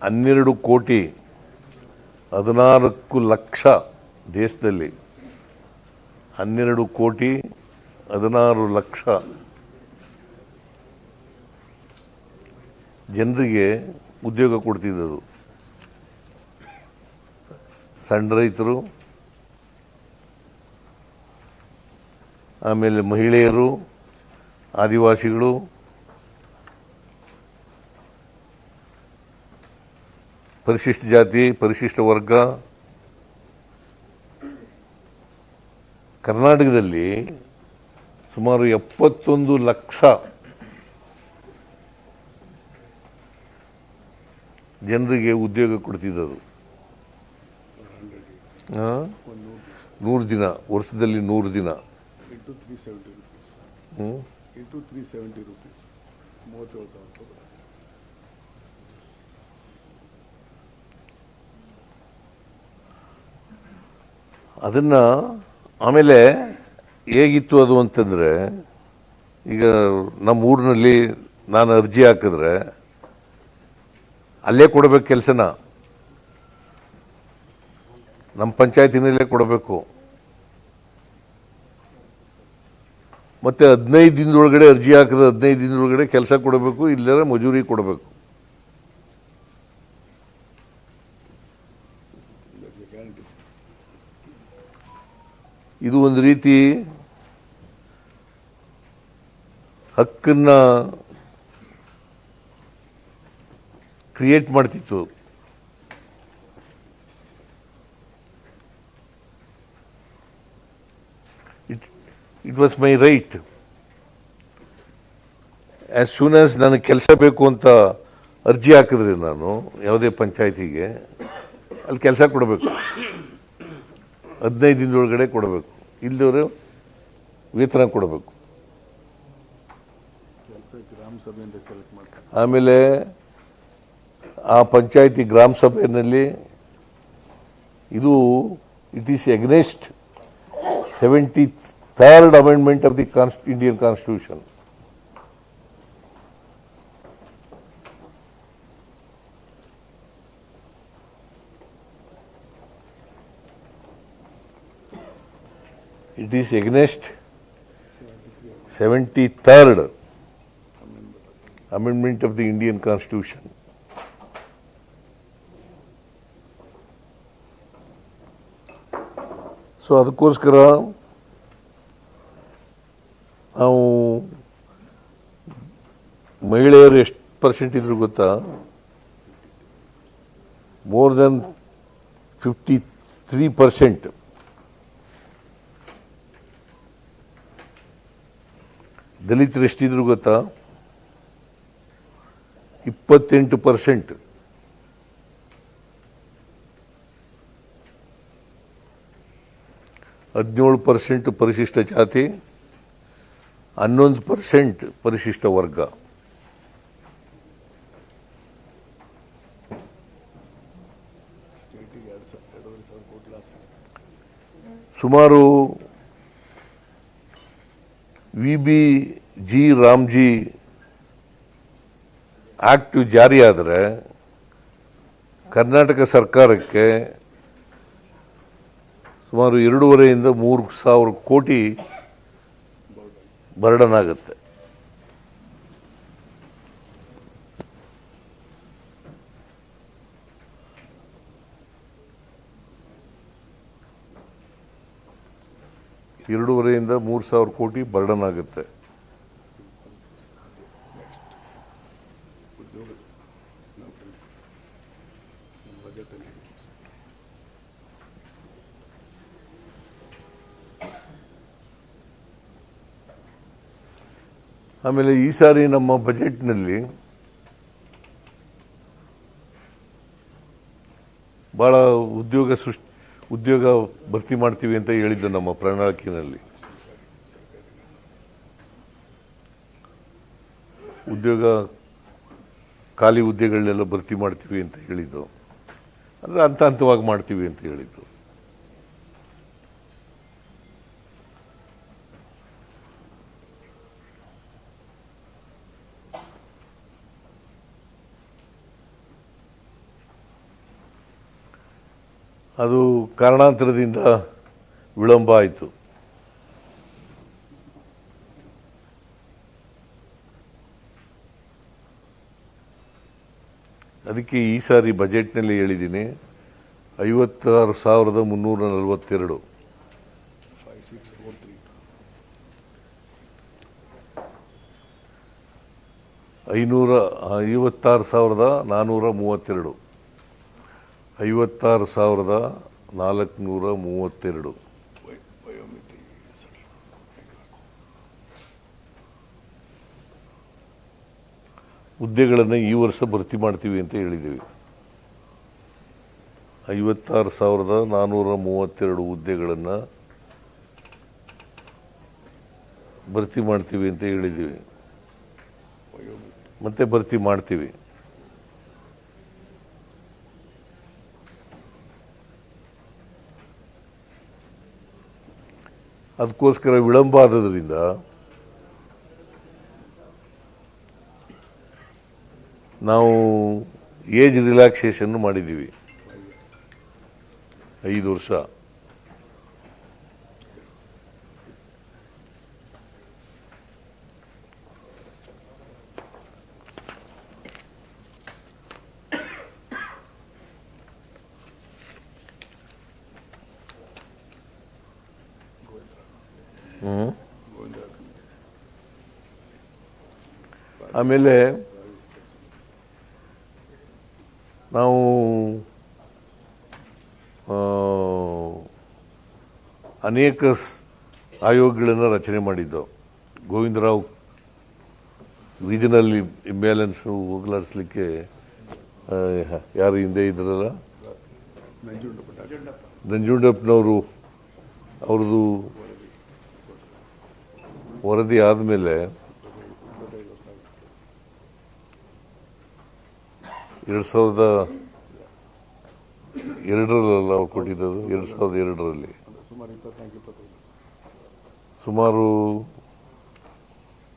12 ಕೋಟಿ 14 ಲಕ್ಷ ದೇಶದಲ್ಲಿ 12 ಕೋಟಿ 16 ಲಕ್ಷ ಜನರಿಗೆ ಉದ್ಯೋಗ ಕೊಡ್ತಿದ್ದದು. ಸಣ್ಣ ರೈತರು, ಆಮೇಲೆ ಮಹಿಳೆಯರು, ಆದಿವಾಸಿಗಳು, ಪರಿಶಿಷ್ಟ ಜಾತಿ, ಪರಿಶಿಷ್ಟ ವರ್ಗ. ಕರ್ನಾಟಕದಲ್ಲಿ ಸುಮಾರು 71 ಲಕ್ಷ ಜನರಿಗೆ ಉದ್ಯೋಗ ಕೊಡ್ತಿದ್ದದು. 100 ದಿನ, ವರ್ಷದಲ್ಲಿ 100 ದಿನ. into 370 rupees. Into 370 rupees. 37,000. ಅದನ್ನು ಆಮೇಲೆ ಹೇಗಿತ್ತು ಅದು ಅಂತಂದರೆ, ಈಗ ನಮ್ಮ ಊರಿನಲ್ಲಿ ನಾನು ಅರ್ಜಿ ಹಾಕಿದ್ರೆ ಅಲ್ಲೇ ಕೊಡಬೇಕು ಕೆಲಸನ, ನಮ್ಮ ಪಂಚಾಯತಿನಲ್ಲೇ ಕೊಡಬೇಕು. ಮತ್ತು 15 ದಿನದೊಳಗಡೆ ಅರ್ಜಿ ಹಾಕಿದ್ರೆ 15 ದಿನದೊಳಗಡೆ ಕೆಲಸ ಕೊಡಬೇಕು, ಇಲ್ಲರ ಮಜೂರಿ ಕೊಡಬೇಕು. ಇದು ಒಂದು ರೀತಿ ಹಕ್ಕನ್ನ ಕ್ರಿಯೇಟ್ ಮಾಡ್ತಿತ್ತು. It was my right. As soon as ನನಗೆ ಕೆಲಸ ಬೇಕು ಅಂತ ಅರ್ಜಿ ಹಾಕಿದ್ರೆ ನಾನು ಯಾವುದೇ ಪಂಚಾಯತಿಗೆ, ಅಲ್ಲಿ ಕೆಲಸ ಕೊಡಬೇಕು, 15 ದಿನದೊಳಗಡೆ ಕೊಡಬೇಕು, ಇಲ್ಲದವರು ವೇತನ ಕೊಡಬೇಕು. ಆಮೇಲೆ ಆ ಪಂಚಾಯತಿ ಗ್ರಾಮ ಸಭೆಯಲ್ಲಿ ಇದು it is against 73rd amendment of the Indian Constitution. It is against 73rd amendment of the Indian Constitution. So ಅದಕ್ಕೋಸ್ಕರ ನಾವು ಮಹಿಳೆಯರು ಎಷ್ಟು ಪರ್ಸೆಂಟ್ ಇದ್ರು ಗೊತ್ತಾ? More than 53%. ದಲಿತರು ಎಷ್ಟಿದ್ರು ಗೊತ್ತಾ? 28%. %17 ಪರಿಶಿಷ್ಟ ಜಾತಿ, 11% ಪರಿಶಿಷ್ಟ ವರ್ಗ. ಸುಮಾರು VBG ರಾಮ್ಜಿ ಆಕ್ಟ್ ಜಾರಿಯಾದರೆ ಕರ್ನಾಟಕ ಸರ್ಕಾರಕ್ಕೆ ಸುಮಾರು 2.5 - 3 ಸಾವಿರ ಕೋಟಿ ಬರ್ಡನ್ ಆಗುತ್ತೆ. $2.5 - 3 ಸಾವಿರ ಕೋಟಿ ಬರ್ಡನ್ ಆಗುತ್ತೆ. ಆಮೇಲೆ ಈ ಸಾರಿ ನಮ್ಮ ಬಜೆಟ್ನಲ್ಲಿ ಭಾಳ ಉದ್ಯೋಗ ಭರ್ತಿ ಮಾಡ್ತೀವಿ ಅಂತ ಹೇಳಿದ್ದು ನಮ್ಮ ಪ್ರಣಾಳಿಕೆಯಲ್ಲಿ. ಖಾಲಿ ಹುದ್ದೆಗಳನ್ನೆಲ್ಲ ಭರ್ತಿ ಮಾಡ್ತೀವಿ ಅಂತ ಹೇಳಿದ್ದು, ಅಂದರೆ ಹಂತ ಹಂತವಾಗಿ ಮಾಡ್ತೀವಿ ಅಂತ ಹೇಳಿದ್ದು. ಅದು ಕಾರಣಾಂತರದಿಂದ ವಿಳಂಬ ಆಯಿತು. ಅದಕ್ಕೆ ಈ ಸಾರಿ ಬಜೆಟ್ನಲ್ಲಿ ಹೇಳಿದ್ದೀನಿ 56,342 5643. 56,432 56,432 ವಯೋಮಿತಿ ಸೆಟಲ್. ಹುದ್ದೆಗಳನ್ನು ಈ ವರ್ಷ ಭರ್ತಿ ಮಾಡ್ತೀವಿ ಅಂತ ಹೇಳಿದ್ದೀವಿ. 56,432 ಹುದ್ದೆಗಳನ್ನು ಭರ್ತಿ ಮಾಡ್ತೀವಿ ಅಂತ ಹೇಳಿದ್ದೀವಿ. ಮತ್ತೆ ಭರ್ತಿ ಮಾಡ್ತೀವಿ. ಅದಕ್ಕೋಸ್ಕರ ವಿಳಂಬ ಆದದ್ರಿಂದ ನಾವು ಏಜ್ ರಿಲ್ಯಾಕ್ಸೇಷನ್ ಮಾಡಿದ್ದೀವಿ 5 ವರ್ಷ. ಆಮೇಲೆ ನಾವು ಅನೇಕ ಆಯೋಗಗಳನ್ನು ರಚನೆ ಮಾಡಿದ್ದು. ಗೋವಿಂದರಾವ್ ರೀಜನಲ್ ಇಂಬ್ಯಾಲೆನ್ಸು ಹೋಗಲಾಡಿಸ್ಲಿಕ್ಕೆ ಯಾರು ಹಿಂದೆ ಇದ್ರಲ್ಲ, ನಂಜುಂಡಪ್ಪನವರು ಅವ್ರದ್ದು ವರದಿ ಆದಮೇಲೆ 2002 ಅವ್ರು ಕೊಟ್ಟಿದ್ದು. 2002 ಸುಮಾರು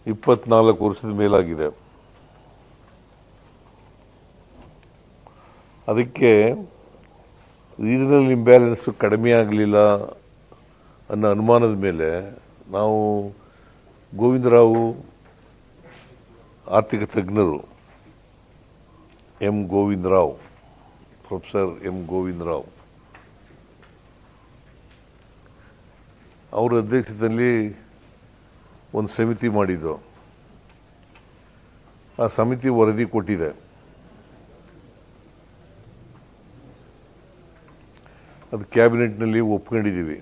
24 ವರ್ಷದ ಮೇಲಾಗಿದೆ. ಅದಕ್ಕೆ ರೀಜನಲ್ ಇಂಬ್ಯಾಲೆನ್ಸ್ ಕಡಿಮೆ ಆಗಲಿಲ್ಲ ಅನ್ನೋ ಅನುಮಾನದ ಮೇಲೆ ನಾವು ಗೋವಿಂದರಾವು ಆರ್ಥಿಕ ತಜ್ಞರು ಪ್ರೊಫೆಸರ್ ಎಂ ಗೋವಿಂದರಾವ್ ಅವರ ಅಧ್ಯಕ್ಷತೆಯಲ್ಲಿ ಒಂದು ಸಮಿತಿ ಮಾಡಿದ್ದು. ಆ ಸಮಿತಿ ವರದಿ ಕೊಟ್ಟಿದೆ. ಅದು ಕ್ಯಾಬಿನೆಟ್ನಲ್ಲಿ ಒಪ್ಕೊಂಡಿದ್ದೀವಿ.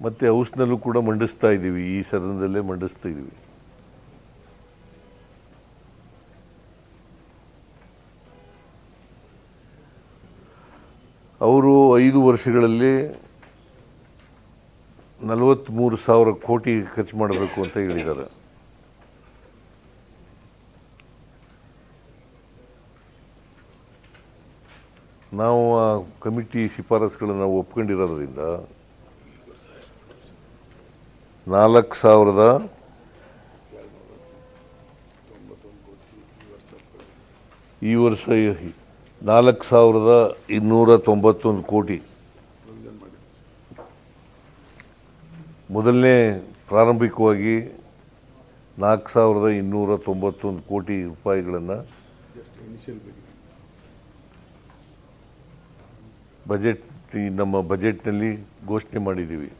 ಮತ್ತೆ ಹೌಸ್ನಲ್ಲೂ ಕೂಡ ಮಂಡಿಸ್ತಾ ಇದ್ದೀವಿ. ಈ ಸದನದಲ್ಲೇ ಮಂಡಿಸ್ತಾ ಇದ್ದೀವಿ. ಅವರು 5 ವರ್ಷಗಳಲ್ಲಿ 43,000 ಕೋಟಿ ಖರ್ಚು ಮಾಡಬೇಕು ಅಂತ ಹೇಳಿದ್ದಾರೆ. ನಾವು ಆ ಕಮಿಟಿ ಶಿಫಾರಸುಗಳನ್ನು ಒಪ್ಕೊಂಡಿರೋದ್ರಿಂದ 4,000 ಈ ವರ್ಷ 4,291 ಕೋಟಿ. ಮೊದಲನೇ ಪ್ರಾರಂಭಿಕವಾಗಿ 4,291 ಕೋಟಿ ರೂಪಾಯಿಗಳನ್ನು ನಮ್ಮ ಬಜೆಟ್ನಲ್ಲಿ ಘೋಷಣೆ ಮಾಡಿದ್ದೀವಿ.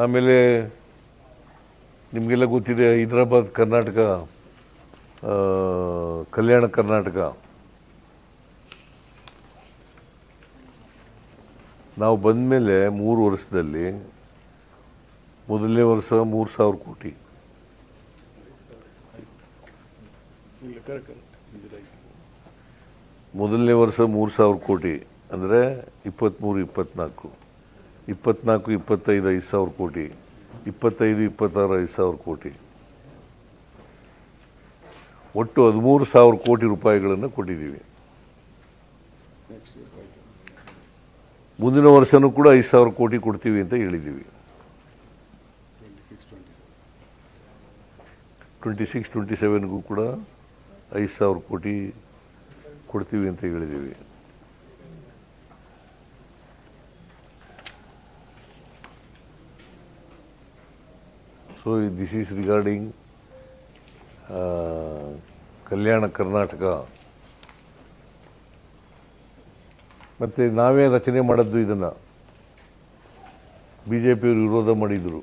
ಆಮೇಲೆ ನಿಮಗೆಲ್ಲ ಗೊತ್ತಿದೆ, ಹೈದರಾಬಾದ್ ಕರ್ನಾಟಕ, ಕಲ್ಯಾಣ ಕರ್ನಾಟಕ ನಾವು ಬಂದ ಮೇಲೆ 3 ವರ್ಷದಲ್ಲಿ ಮೊದಲನೇ ವರ್ಷ 3,000 ಕೋಟಿ, ಮೊದಲನೇ ವರ್ಷ 3,000 ಕೋಟಿ ಅಂದರೆ 23-24, 24-25 5,000 ಕೋಟಿ, 25-26 5,000 ಕೋಟಿ, ಒಟ್ಟು 13,000 ಕೋಟಿ ರೂಪಾಯಿಗಳನ್ನು ಕೊಟ್ಟಿದ್ದೀವಿ. ಮುಂದಿನ ವರ್ಷನೂ ಕೂಡ 5,000 ಕೋಟಿ ಕೊಡ್ತೀವಿ ಅಂತ ಹೇಳಿದ್ದೀವಿ. 26-27ಗೂ ಕೂಡ 5,000 ಕೋಟಿ ಕೊಡ್ತೀವಿ ಅಂತ ಹೇಳಿದ್ದೀವಿ. So this is regarding Kalyana Karnataka. ಮತ್ತು ನಾವೇ ರಚನೆ ಮಾಡಿದ್ದು ಇದನ್ನು, BJPಯವರು ವಿರೋಧ ಮಾಡಿದರು.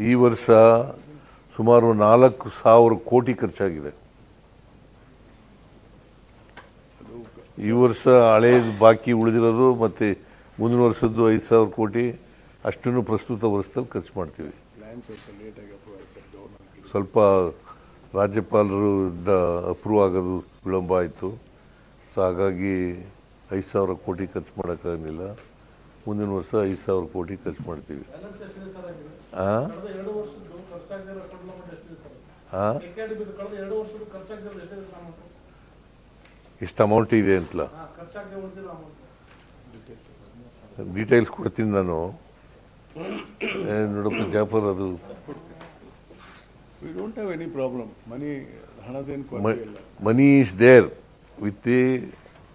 ಈ ವರ್ಷ ಸುಮಾರು 4,000 ಕೋಟಿ ಖರ್ಚಾಗಿದೆ. ಈ ವರ್ಷ ಹಳೇದು ಬಾಕಿ ಉಳಿದಿರೋದು ಮತ್ತು ಮುಂದಿನ ವರ್ಷದ್ದು 5,000 ಕೋಟಿ ಅಷ್ಟನ್ನು ಪ್ರಸ್ತುತ ವರ್ಷದಲ್ಲಿ ಖರ್ಚು ಮಾಡ್ತೀವಿ. ಸ್ವಲ್ಪ ರಾಜ್ಯಪಾಲರಿಂದ ಅಪ್ರೂವ್ ಆಗೋದು ವಿಳಂಬ ಆಯಿತು. ಸೊ ಹಾಗಾಗಿ 5,000 ಕೋಟಿ ಖರ್ಚು ಮಾಡೋಕ್ಕಾಗಲಿಲ್ಲ. ಮುಂದಿನ ವರ್ಷ 5,000 ಕೋಟಿ ಖರ್ಚು ಮಾಡ್ತೀವಿ. ಎಷ್ಟು ಅಮೌಂಟ್ ಇದೆ ಅಂತಲ್ಲ ಡೀಟೇಲ್ಸ್ ಕೊಡ್ತೀನಿ ನಾನು. ನೋಡಪ್ಪ ಜಾಫರ್, ಅದು We don't have any problem. Money is there with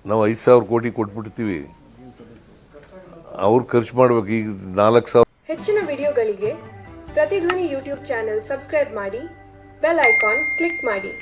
ನಾವು 5,000 ಕೋಟಿ ಕೊಟ್ಬಿಡ್ತೀವಿ, ಅವ್ರು ಖರ್ಚು ಮಾಡ್ಬೇಕು. ಈಗ 4,000. ಹೆಚ್ಚಿನ ವಿಡಿಯೋಗಳಿಗೆ ಪ್ರತಿಧ್ವನಿ ಯೂಟ್ಯೂಬ್ ಚಾನೆಲ್ ಸಬ್ಸ್ಕ್ರೈಬ್ ಮಾಡಿ, ಬೆಲ್ ಐಕಾನ್ ಕ್ಲಿಕ್ ಮಾಡಿ.